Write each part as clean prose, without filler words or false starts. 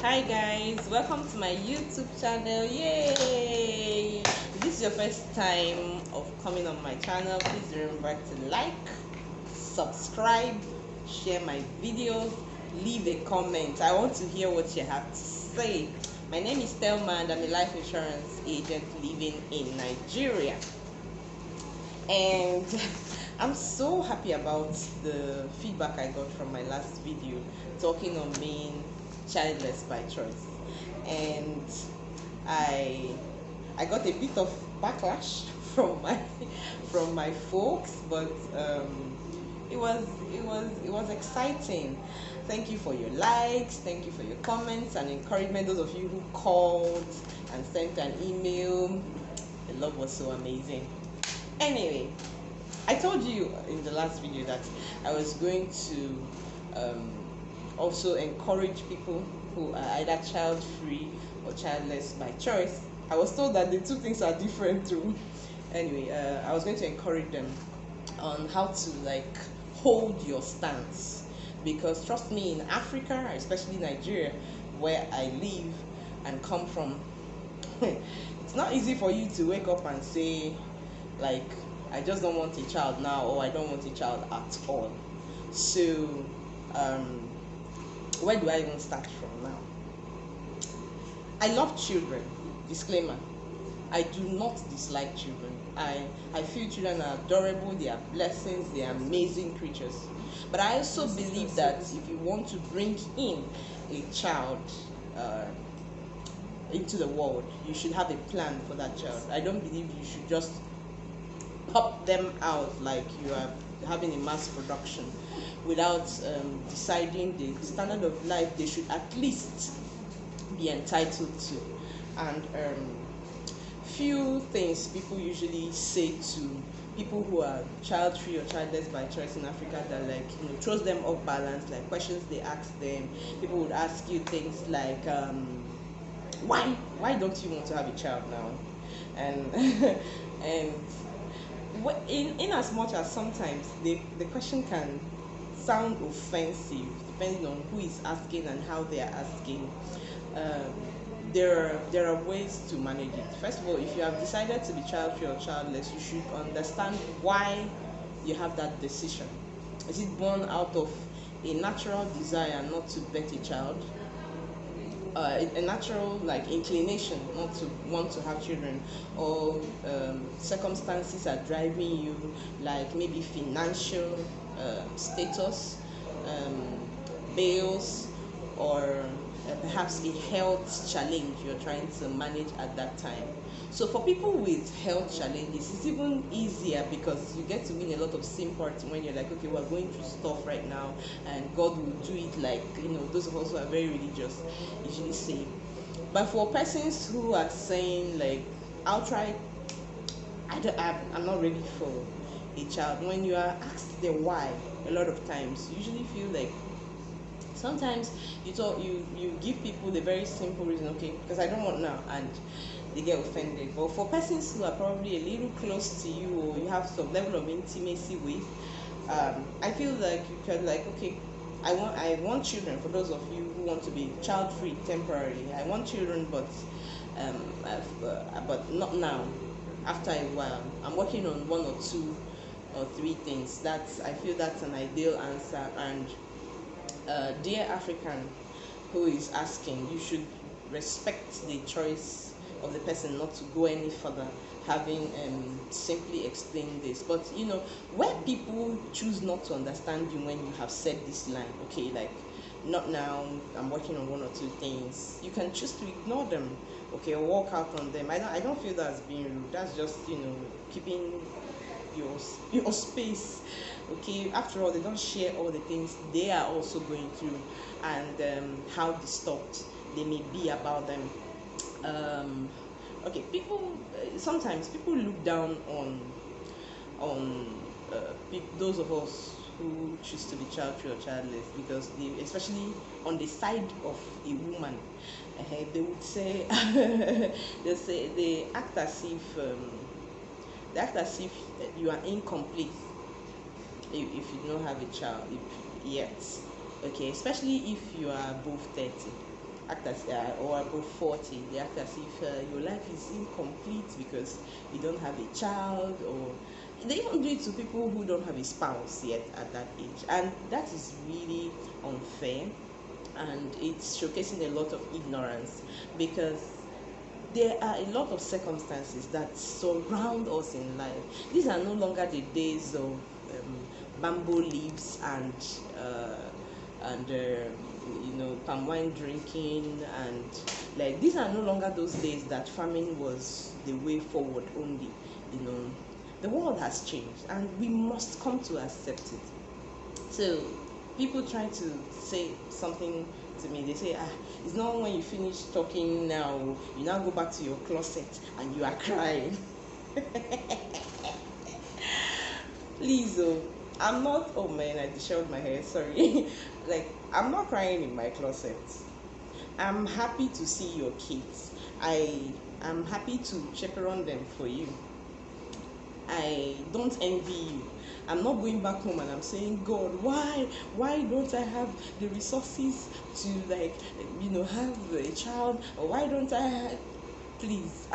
Hi guys, welcome to my YouTube channel. Yay! If this is your first time of coming on my channel, please remember to like, subscribe, share my videos, leave a comment. I want to hear what you have to say. My name is Telma and I'm a life insurance agent living in Nigeria. And I'm so happy about the feedback I got from my last video talking on being childless by choice, and I I got a bit of backlash from my folks, but it was exciting. Thank you for your likes, thank you for your comments and encouragement. Those of you who called and sent an email, the love was so amazing. Anyway, I told you in the last video that I was going to also encourage people who are either child-free or childless by choice. I was told that the two things are different too. Anyway, I was going to encourage them on how to hold your stance, because trust me, in Africa, especially Nigeria, where I live and come from, it's not easy for you to wake up and say I just don't want a child now, or I don't want a child at all. So where do I even start from now? I love children. Disclaimer: I do not dislike children. I feel children are adorable, they are blessings, they are amazing creatures. But I also believe that if you want to bring in a child into the world, you should have a plan for that child. I don't believe you should just pop them out like you are having a mass production without deciding the standard of life they should at least be entitled to. And few things people usually say to people who are child-free or childless by choice in Africa that throws them off balance, like questions they ask them. People would ask you things like why don't you want to have a child now? And and in as much as sometimes the question can sound offensive depending on who is asking and how they are asking, there are ways to manage it. First of all, if you have decided to be child-free or childless, you should understand why you have that decision. Is it born out of a natural desire not to bear a child, a natural inclination not to want to have children, or circumstances are driving you, like maybe financial status, bills, or perhaps a health challenge you're trying to manage at that time. So for people with health challenges, it's even easier because you get to win a lot of sympathy when you're like, okay, we're going through stuff right now, and God will do it. Those of us who are very religious usually say. But for persons who are saying I'll try, I'm not ready for a child, when you are asked the why, a lot of times you usually feel like sometimes you give people the very simple reason, okay, because I don't want now, and they get offended. But for persons who are probably a little close to you, or you have some level of intimacy with, I feel like you can okay, I want children. For those of you who want to be child free temporarily, I want children, but not now. After a while, I'm working on one or two or three things. I feel that's an ideal answer. And dear African who is asking, you should respect the choice of the person not to go any further, having simply explained this. But where people choose not to understand you when you have said this line, okay, not now, I'm working on one or two things, you can choose to ignore them, okay, or walk out on them. I don't feel that's being rude. That's just keeping your space. Okay, after all, they don't share all the things they are also going through, and how disturbed they may be about them. Okay, sometimes people look down on those of us who choose to be child-free or childless, because especially on the side of a woman, they would say they act as if you are incomplete if you don't have a child yet. Okay, especially if you are above 30. act as or above 40, they act as if your life is incomplete because you don't have a child, or they even do it to people who don't have a spouse yet at that age, and that is really unfair, and it's showcasing a lot of ignorance, because there are a lot of circumstances that surround us in life. These are no longer the days of bamboo leaves and palm wine drinking, and like these are no longer those days that farming was the way forward only. The world has changed and we must come to accept it. So people try to say something to me, they say, it's not when you finish talking now, you now go back to your closet and you are crying. Please, I'm not, oh man, I disheveled my hair, sorry. Like, I'm not crying in my closet. I'm happy to see your kids. I'm happy to chaperone them for you. I don't envy you. I'm not going back home and I'm saying, God, why don't I have the resources to have a child, or why don't I have... Please,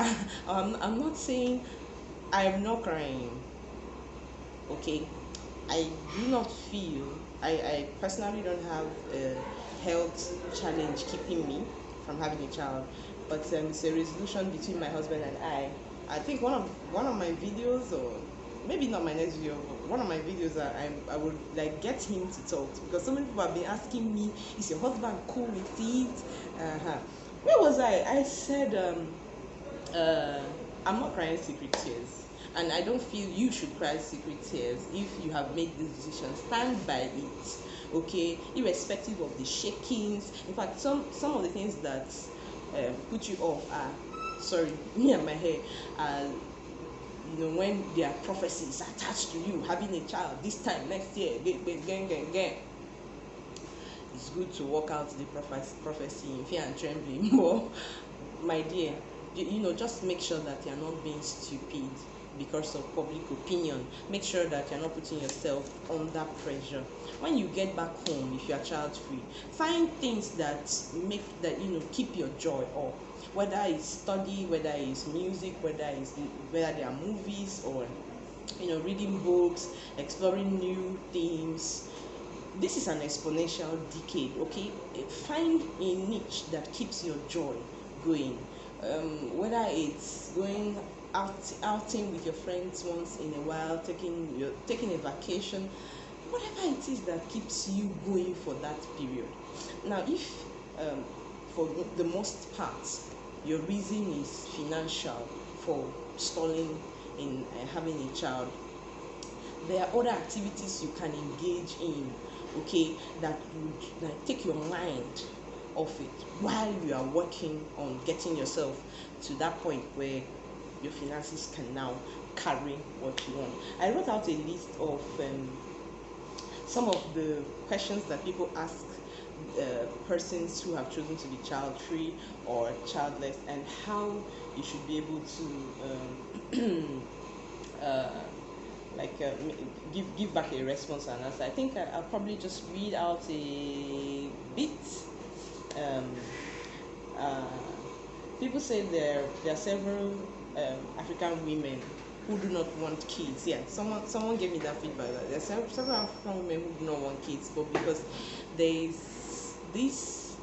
I'm not saying I'm not crying, okay? I do not feel, I personally don't have a health challenge keeping me from having a child, but it's a resolution between my husband and I think one of my videos, or maybe not my next video, but one of my videos, I would like get him to talk, because so many people have been asking me, is your husband cool with it? Where was I said I'm not crying secret tears, and I don't feel you should cry secret tears. If you have made this decision, stand by it, okay, irrespective of the shakings. In fact, some of the things that put you off are, sorry, me and my hair, when there are prophecies attached to you having a child this time next year, gang. It's good to work out the prophecy in fear and trembling. But my dear, just make sure that you're not being stupid because of public opinion. Make sure that you're not putting yourself under pressure. When you get back home, if you're child free, find things that keep your joy up. Whether it's study, whether it's music, whether there are movies, or reading books, exploring new themes. This is an exponential decade, okay? Find a niche that keeps your joy going. Whether it's going outing with your friends once in a while, taking a vacation, whatever it is that keeps you going for that period. Now, if for the most part your reason is financial for stalling in having a child, there are other activities you can engage in, okay, that would take your mind off it while you are working on getting yourself to that point where your finances can now carry what you want. I wrote out a list of some of the questions that people ask persons who have chosen to be child free or childless, and how you should be able to give back a response and answer. I think I'll probably just read out a bit. People say there are several African women who do not want kids. Yeah, someone gave me that feedback. There are several African women who do not want kids, but because there is this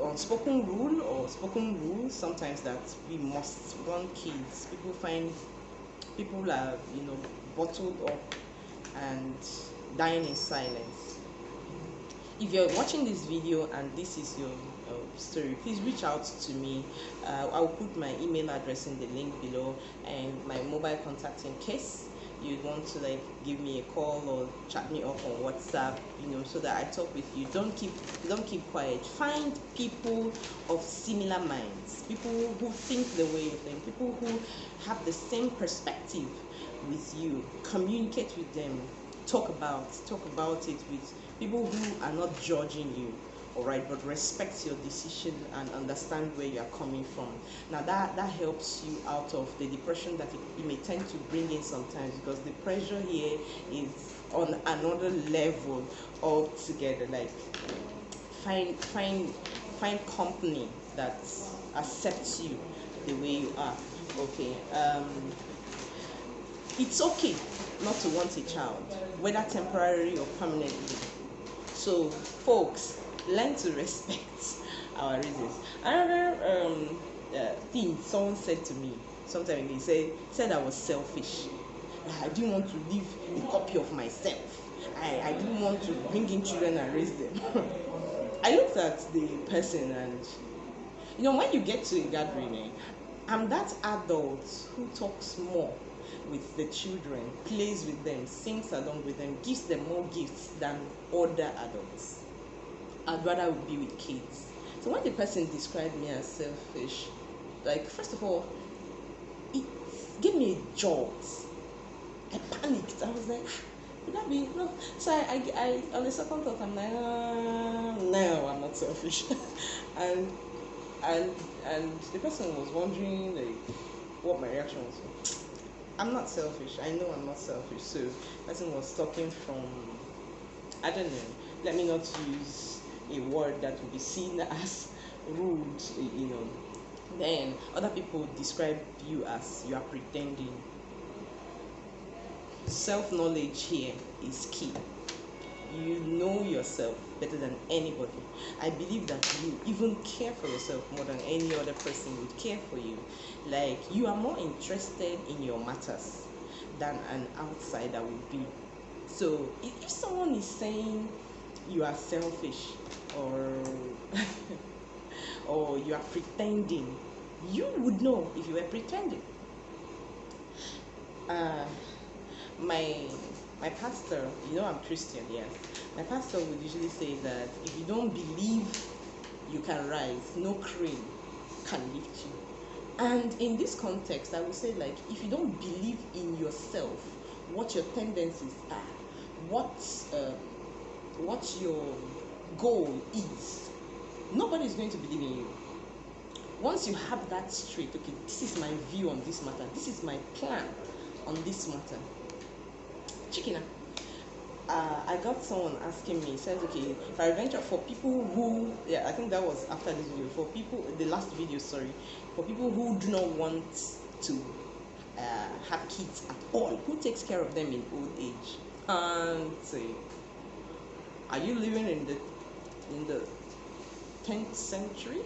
unspoken rule or spoken rule sometimes that we must want kids. People are bottled up and dying in silence. If you're watching this video and this is your story, please reach out to me. I'll put my email address in the link below and my mobile contact in case you want to give me a call or chat me up on WhatsApp, so that I talk with you. Don't keep quiet. Find people of similar minds, people who think the way you think, people who have the same perspective with you. Communicate with them. Talk about it with people who are not judging you, all right, but respect your decision and understand where you are coming from. Now that helps you out of the depression that you may tend to bring in sometimes, because the pressure here is on another level altogether. Like find find company that accepts you the way you are. Okay. It's okay not to want a child, whether temporarily or permanently. So, folks, learn to respect our reasons. Another thing someone said to me sometime, they said I was selfish. I didn't want to leave a copy of myself. I didn't want to bring in children and raise them. I looked at the person, and when you get to a gathering, I'm that adult who talks more with the children, plays with them, sings along with them, gives them more gifts than other adults. I'd rather be with kids. So when the person described me as selfish, like, first of all, it gave me a jolt. I panicked. I was like, would that be no? So I on the second thought, I'm like, no, I'm not selfish. and the person was wondering like what my reaction was. I'm not selfish. I know I'm not selfish. So the person was talking from, I don't know, let me not use a word that will be seen as rude, Then other people describe you as you are pretending. Self-knowledge here is key. You know yourself better than anybody. I believe that you even care for yourself more than any other person would care for you. Like, you are more interested in your matters than an outsider would be. So if someone is saying you are selfish or or you are pretending, you would know if you were pretending. My pastor, I'm Christian, yes. My pastor would usually say that if you don't believe you can rise, no crane can lift you. And in this context, I would say, like, if you don't believe in yourself, what your tendencies are, what your goal is, nobody is going to believe in you. Once you have that straight, okay, this is my view on this matter, this is my plan on this matter. Chicken. I got someone asking me, says, okay, peradventure for people who, I think that was after this video, the last video, for people who do not want to have kids at all, who takes care of them in old age? And are you living in the 10th century?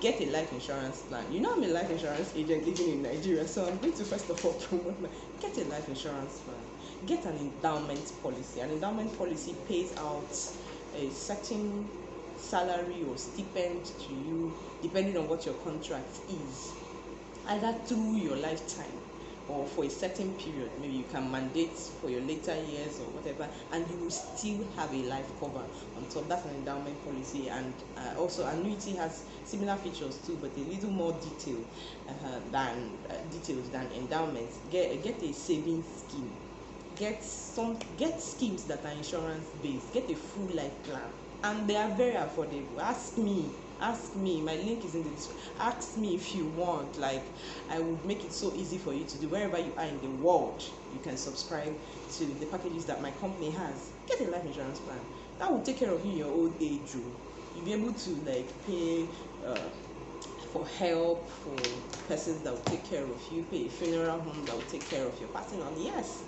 Get a life insurance plan. I'm a life insurance agent living in Nigeria, so I'm going to first of all promote get a life insurance plan. Get an endowment policy. An endowment policy pays out a certain salary or stipend to you depending on what your contract is, either through your lifetime or for a certain period. Maybe you can mandate for your later years or whatever, and you will still have a life cover on top. That's an endowment policy. And also annuity has similar features too, but a little more detailed than endowments. Get a savings scheme. Get schemes that are insurance based. Get a full life plan, and they are very affordable. Ask me, my link is in the description. Ask me if you want. Like, I would make it so easy for you to do. Wherever you are in the world, you can subscribe to the packages that my company has. Get a life insurance plan that will take care of you in your old age. You'll be able to pay for help, for persons that will take care of you, pay a funeral home that will take care of your passing on. Yes,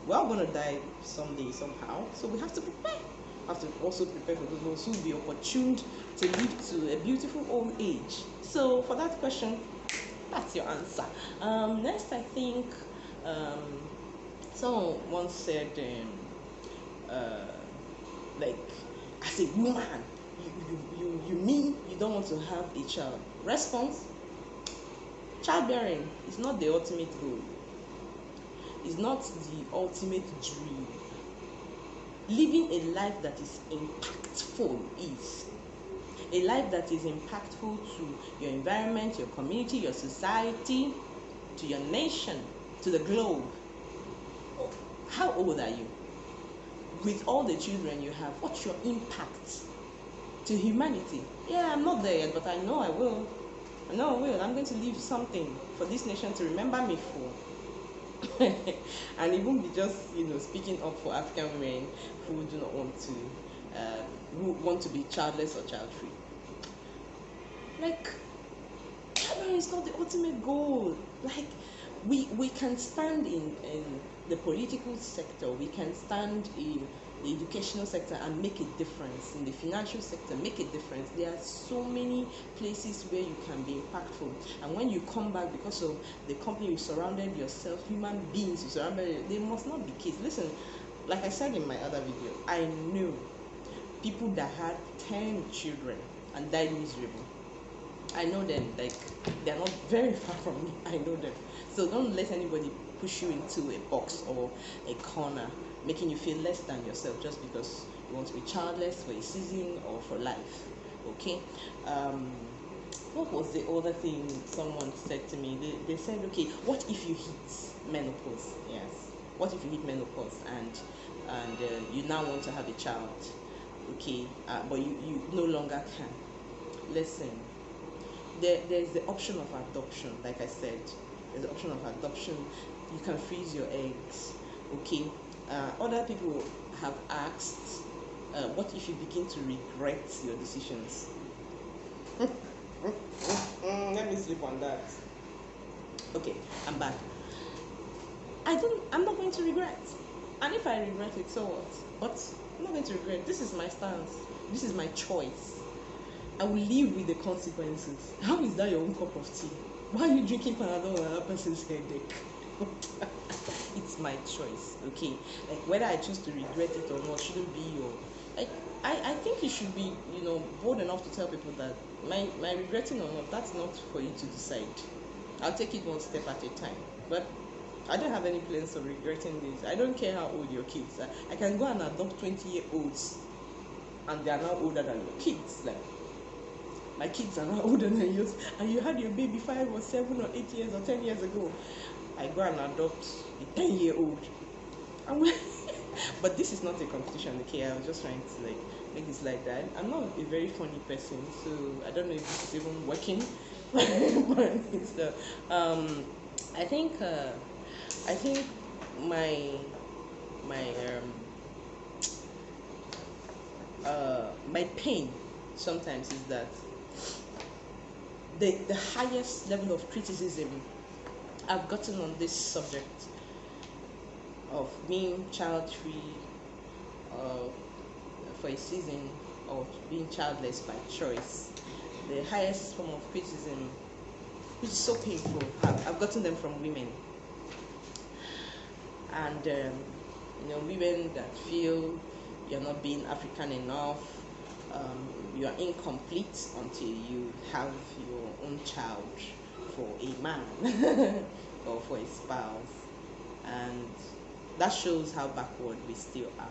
we're all gonna die someday somehow, so we have to prepare. Have to also prepare for those who will be opportuned to live to a beautiful old age. So for that question, that's your answer. Next, I think someone once said, like, as a woman, you mean you don't want to have a child? Response: childbearing is not the ultimate goal. It's not the ultimate dream. Living a life that is impactful is. A life that is impactful to your environment, your community, your society, to your nation, to the globe. How old are you? With all the children you have, what's your impact to humanity? Yeah, I'm not there yet, but I know I will. I'm going to leave something for this nation to remember me for. And it won't be just speaking up for African women who do not want to who want to be childless or child free. Like, childbearing is not the ultimate goal. Like, we can stand in the political sector, we can stand in the educational sector and make a difference, in the financial sector make a difference. There are so many places where you can be impactful, and when you come back, because of the company you surrounded yourself, human beings you surrounded, they must not be kids. Listen, like I said in my other video, I knew people that had 10 children and died miserable. I know them, like, they're not very far from me. I know them. So don't let anybody push you into a box or a corner, making you feel less than yourself just because you want to be childless for a season or for life. Okay. What was the other thing someone said to me? They said, okay, what if you hit menopause? Yes. What if you hit menopause and you now want to have a child? Okay, but you no longer can. Listen, there's the option of adoption. Like I said, there's the option of adoption. You can freeze your eggs. Okay. Other people have asked, what if you begin to regret your decisions? Let me sleep on that. Okay, I'm back. I'm not going to regret. And if I regret it, so what? But I'm not going to regret. This is my stance. This is my choice. I will live with the consequences. How is that your own cup of tea? Why are you drinking Panadol on another person's headache? It's my choice, okay? Like, whether I choose to regret it or not shouldn't be your... Like, I think you should be, bold enough to tell people that my regretting or not, that's not for you to decide. I'll take it one step at a time. But I don't have any plans of regretting this. I don't care how old your kids are. I can go and adopt 20-year-olds and they are now older than your kids. Like, my kids are now older than yours, and you had your baby 5 or 7 or 8 years or 10 years ago. I go and adopt a 10-year-old. But this is not a competition, okay? I was just trying to make this like that. I'm not a very funny person, so I don't know if this is even working. But it's I think my pain sometimes is that the highest level of criticism I've gotten on this subject of being child free for a season, or being childless by choice, the highest form of criticism, which is so painful, I've gotten them from women. And women that feel you're not being African enough, you are incomplete until you have your own child for a man or for a spouse, and that shows how backward we still are.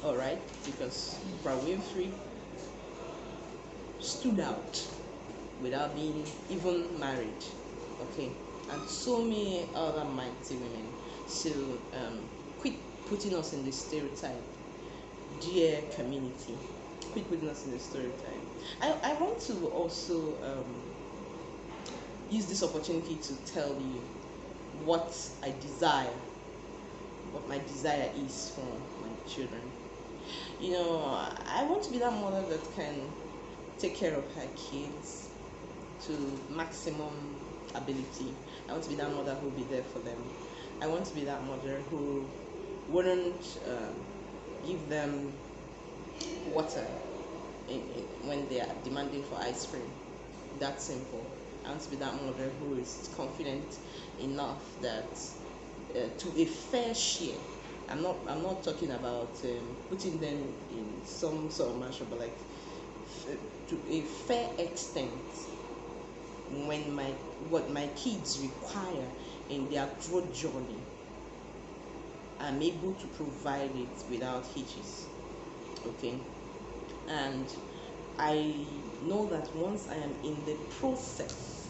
All right, because Oprah Winfrey stood out without being even married, okay, and so many other mighty women. So quit putting us in the stereotype, dear community. Quit putting us in the stereotype. I want to also use this opportunity to tell you what I desire, what my desire is for my children. I want to be that mother that can take care of her kids to maximum ability. I want to be that mother who will be there for them. I want to be that mother who wouldn't give them water when they are demanding for ice cream. That simple. I want to be that mother who is confident enough that to a fair share. I'm not talking about putting them in some sort of mansion, but like to a fair extent, when what my kids require in their growth journey, I'm able to provide it without hitches. Okay, and I know that once I am in the process,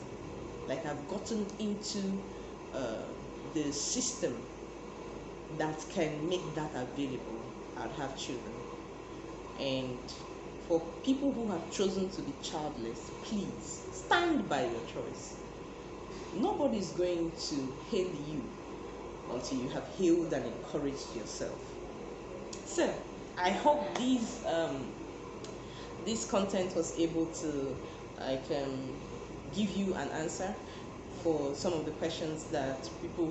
like I've gotten into the system that can make that available, I'll have children. And for people who have chosen to be childless, please stand by your choice. Nobody's going to hail you until you have healed and encouraged yourself. So, I hope this content was able to like give you an answer for some of the questions that people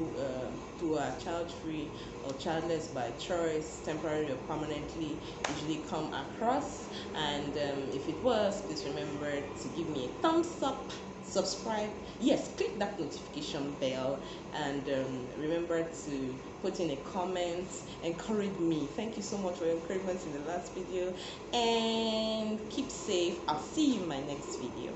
who are child free or childless by choice, temporarily or permanently, usually come across. And if it was, please remember to give me a thumbs up, subscribe, yes, click that notification bell, and remember to put in a comment, encourage me. Thank you so much for your encouragement in the last video, and keep safe. I'll see you in my next video.